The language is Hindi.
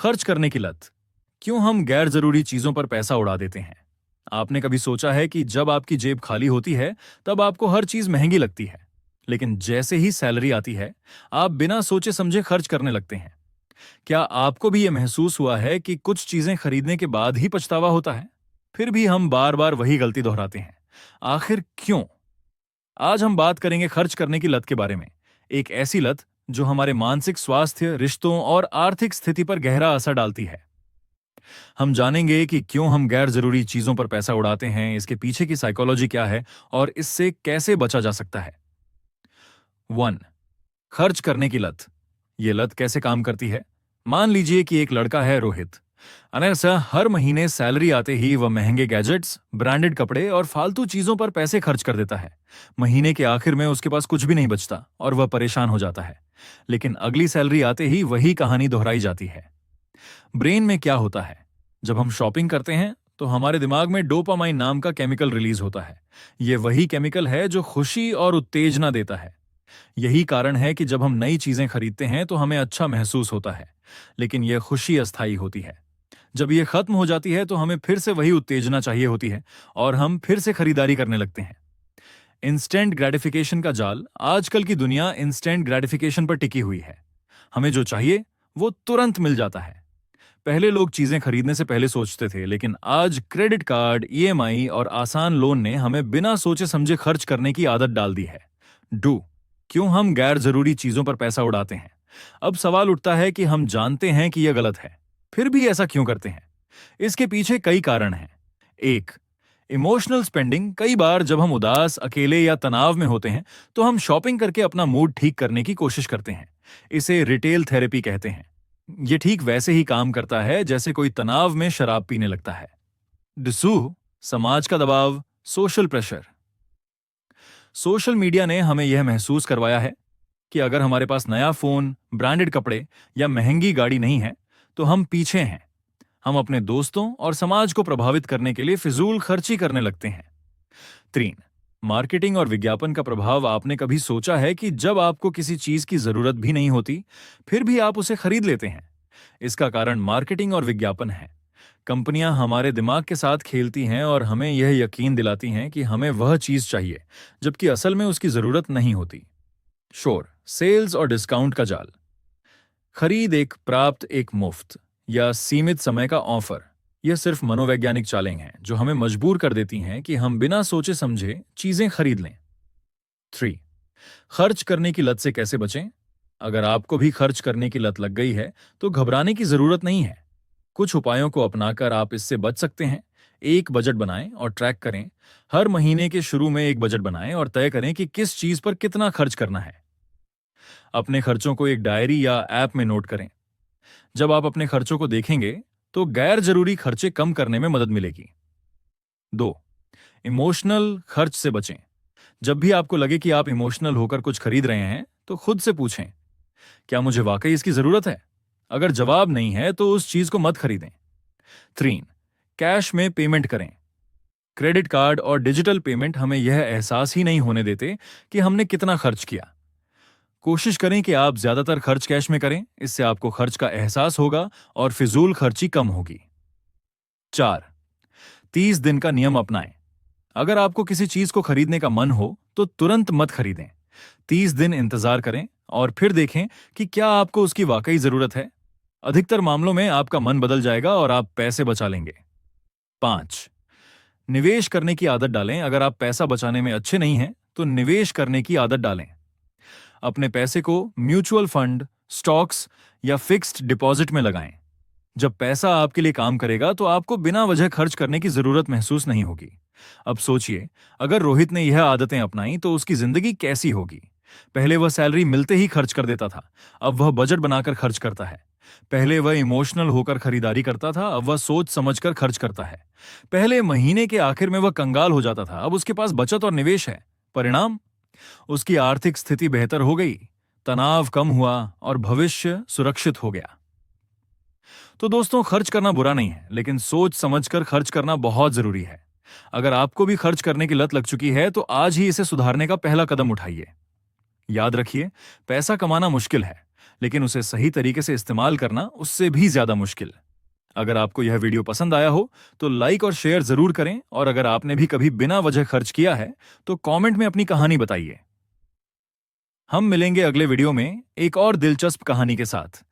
खर्च करने की लत। क्यों हम गैर जरूरी चीजों पर पैसा उड़ा देते हैं? आपने कभी सोचा है कि जब आपकी जेब खाली होती है तब आपको हर चीज महंगी लगती है, लेकिन जैसे ही सैलरी आती है आप बिना सोचे समझे खर्च करने लगते हैं। क्या आपको भी यह महसूस हुआ है कि कुछ चीजें खरीदने के बाद ही पछतावा होता है, फिर भी हम बार बार वही गलती दोहराते हैं? आखिर क्यों? आज हम बात करेंगे खर्च करने की लत के बारे में। एक ऐसी लत जो हमारे मानसिक स्वास्थ्य, रिश्तों और आर्थिक स्थिति पर गहरा असर डालती है। हम जानेंगे कि क्यों हम गैर जरूरी चीजों पर पैसा उड़ाते हैं, इसके पीछे की साइकोलॉजी क्या है और इससे कैसे बचा जा सकता है। 1. खर्च करने की लत। ये लत कैसे काम करती है? मान लीजिए कि एक लड़का है, रोहित। अनैसा हर महीने सैलरी आते ही वह महंगे गैजेट्स, ब्रांडेड कपड़े और फालतू चीजों पर पैसे खर्च कर देता है। महीने के आखिर में उसके पास कुछ भी नहीं बचता और वह परेशान हो जाता है। लेकिन अगली सैलरी आते ही वही कहानी दोहराई जाती है। ब्रेन में क्या होता है? जब हम शॉपिंग करते हैं तो हमारे दिमाग में डोपामाइन नाम का केमिकल रिलीज होता है। यह वही केमिकल है जो खुशी और उत्तेजना देता है। यही कारण है कि जब हम नई चीजें खरीदते हैं तो हमें अच्छा महसूस होता है, लेकिन यह खुशी अस्थायी होती है। जब यह खत्म हो जाती है तो हमें फिर से वही उत्तेजना चाहिए होती है और हम फिर से खरीदारी करने लगते हैं। इंस्टेंट ग्रेटिफिकेशन का जाल। आजकल की दुनिया इंस्टेंट ग्रेटिफिकेशन पर टिकी हुई है। हमें जो चाहिए वो तुरंत मिल जाता है। पहले लोग चीजें खरीदने से पहले सोचते थे, लेकिन आज क्रेडिट कार्ड, ईएमआई और आसान लोन ने हमें बिना सोचे समझे खर्च करने की आदत डाल दी है। डू। क्यों हम गैर जरूरी चीजों पर पैसा उड़ाते हैं? अब सवाल उठता है कि हम जानते हैं कि यह गलत है, फिर भी ऐसा क्यों करते हैं? इसके पीछे कई कारण हैं। 1. Emotional spending. कई बार जब हम उदास, अकेले या तनाव में होते हैं तो हम शॉपिंग करके अपना मूड ठीक करने की कोशिश करते हैं। इसे रिटेल थेरेपी कहते हैं। यह ठीक वैसे ही काम करता है जैसे कोई तनाव में शराब पीने लगता है। डिसू। समाज का दबाव, सोशल प्रेशर। सोशल मीडिया ने हमें यह महसूस करवाया है कि अगर हमारे पास नया फोन, ब्रांडेड कपड़े या महंगी गाड़ी नहीं है तो हम पीछे हैं। हम अपने दोस्तों और समाज को प्रभावित करने के लिए फिजूल खर्ची करने लगते हैं। 3. मार्केटिंग और विज्ञापन का प्रभाव। आपने कभी सोचा है कि जब आपको किसी चीज की जरूरत भी नहीं होती फिर भी आप उसे खरीद लेते हैं? इसका कारण मार्केटिंग और विज्ञापन है। कंपनियां हमारे दिमाग के साथ खेलती हैं और हमें यह यकीन दिलाती हैं कि हमें वह चीज चाहिए, जबकि असल में उसकी जरूरत नहीं होती। शोर, सेल्स और डिस्काउंट का जाल। खरीद एक प्राप्त एक मुफ्त या सीमित समय का ऑफर। यह सिर्फ मनोवैज्ञानिक चालें हैं जो हमें मजबूर कर देती हैं कि हम बिना सोचे समझे चीजें खरीद लें। 3. खर्च करने की लत से कैसे बचें? अगर आपको भी खर्च करने की लत लग गई है तो घबराने की जरूरत नहीं है। कुछ उपायों को अपनाकर आप इससे बच सकते हैं। एक बजट बनाएं और ट्रैक करें। हर महीने के शुरू में एक बजट बनाएं और तय करें कि किस चीज पर कितना खर्च करना है। अपने खर्चों को एक डायरी या ऐप में नोट करें। जब आप अपने खर्चों को देखेंगे तो गैर जरूरी खर्चे कम करने में मदद मिलेगी। 2. इमोशनल खर्च से बचें। जब भी आपको लगे कि आप इमोशनल होकर कुछ खरीद रहे हैं तो खुद से पूछें, क्या मुझे वाकई इसकी जरूरत है? अगर जवाब नहीं है तो उस चीज को मत खरीदें। 3. कैश में पेमेंट करें। क्रेडिट कार्ड और डिजिटल पेमेंट हमें यह एहसास ही नहीं होने देते कि हमने कितना खर्च किया। कोशिश करें कि आप ज्यादातर खर्च कैश में करें, इससे आपको खर्च का एहसास होगा और फिजूल खर्ची कम होगी। 4. 30 दिन का नियम अपनाएं। अगर आपको किसी चीज को खरीदने का मन हो तो तुरंत मत खरीदें। 30 दिन इंतजार करें और फिर देखें कि क्या आपको उसकी वाकई जरूरत है। अधिकतर मामलों में आपका मन बदल जाएगा और आप पैसे बचा लेंगे। 5. निवेश करने की आदत डालें। अगर आप पैसा बचाने में अच्छे नहीं हैं तो निवेश करने की आदत डालें। अपने पैसे को म्यूचुअल फंड, स्टॉक्स या फिक्स्ड डिपॉजिट में लगाएं। जब पैसा आपके लिए काम करेगा तो आपको बिना वजह खर्च करने की जरूरत महसूस नहीं होगी। अब सोचिए, अगर रोहित ने यह आदतें अपनाई तो उसकी जिंदगी कैसी होगी। पहले वह सैलरी मिलते ही खर्च कर देता था, अब वह बजट बनाकर खर्च करता है। पहले वह इमोशनल होकर खरीदारी करता था, अब वह सोच समझकर खर्च करता है। पहले महीने के आखिर में वह कंगाल हो जाता था, अब उसके पास बचत और निवेश है। परिणाम, उसकी आर्थिक स्थिति बेहतर हो गई, तनाव कम हुआ और भविष्य सुरक्षित हो गया। तो दोस्तों, खर्च करना बुरा नहीं है, लेकिन सोच समझकर खर्च करना बहुत जरूरी है। अगर आपको भी खर्च करने की लत लग चुकी है तो आज ही इसे सुधारने का पहला कदम उठाइए। याद रखिए, पैसा कमाना मुश्किल है, लेकिन उसे सही तरीके से इस्तेमाल करना उससे भी ज्यादा मुश्किल। अगर आपको यह वीडियो पसंद आया हो तो लाइक और शेयर जरूर करें, और अगर आपने भी कभी बिना वजह खर्च किया है तो कमेंट में अपनी कहानी बताइए। हम मिलेंगे अगले वीडियो में एक और दिलचस्प कहानी के साथ।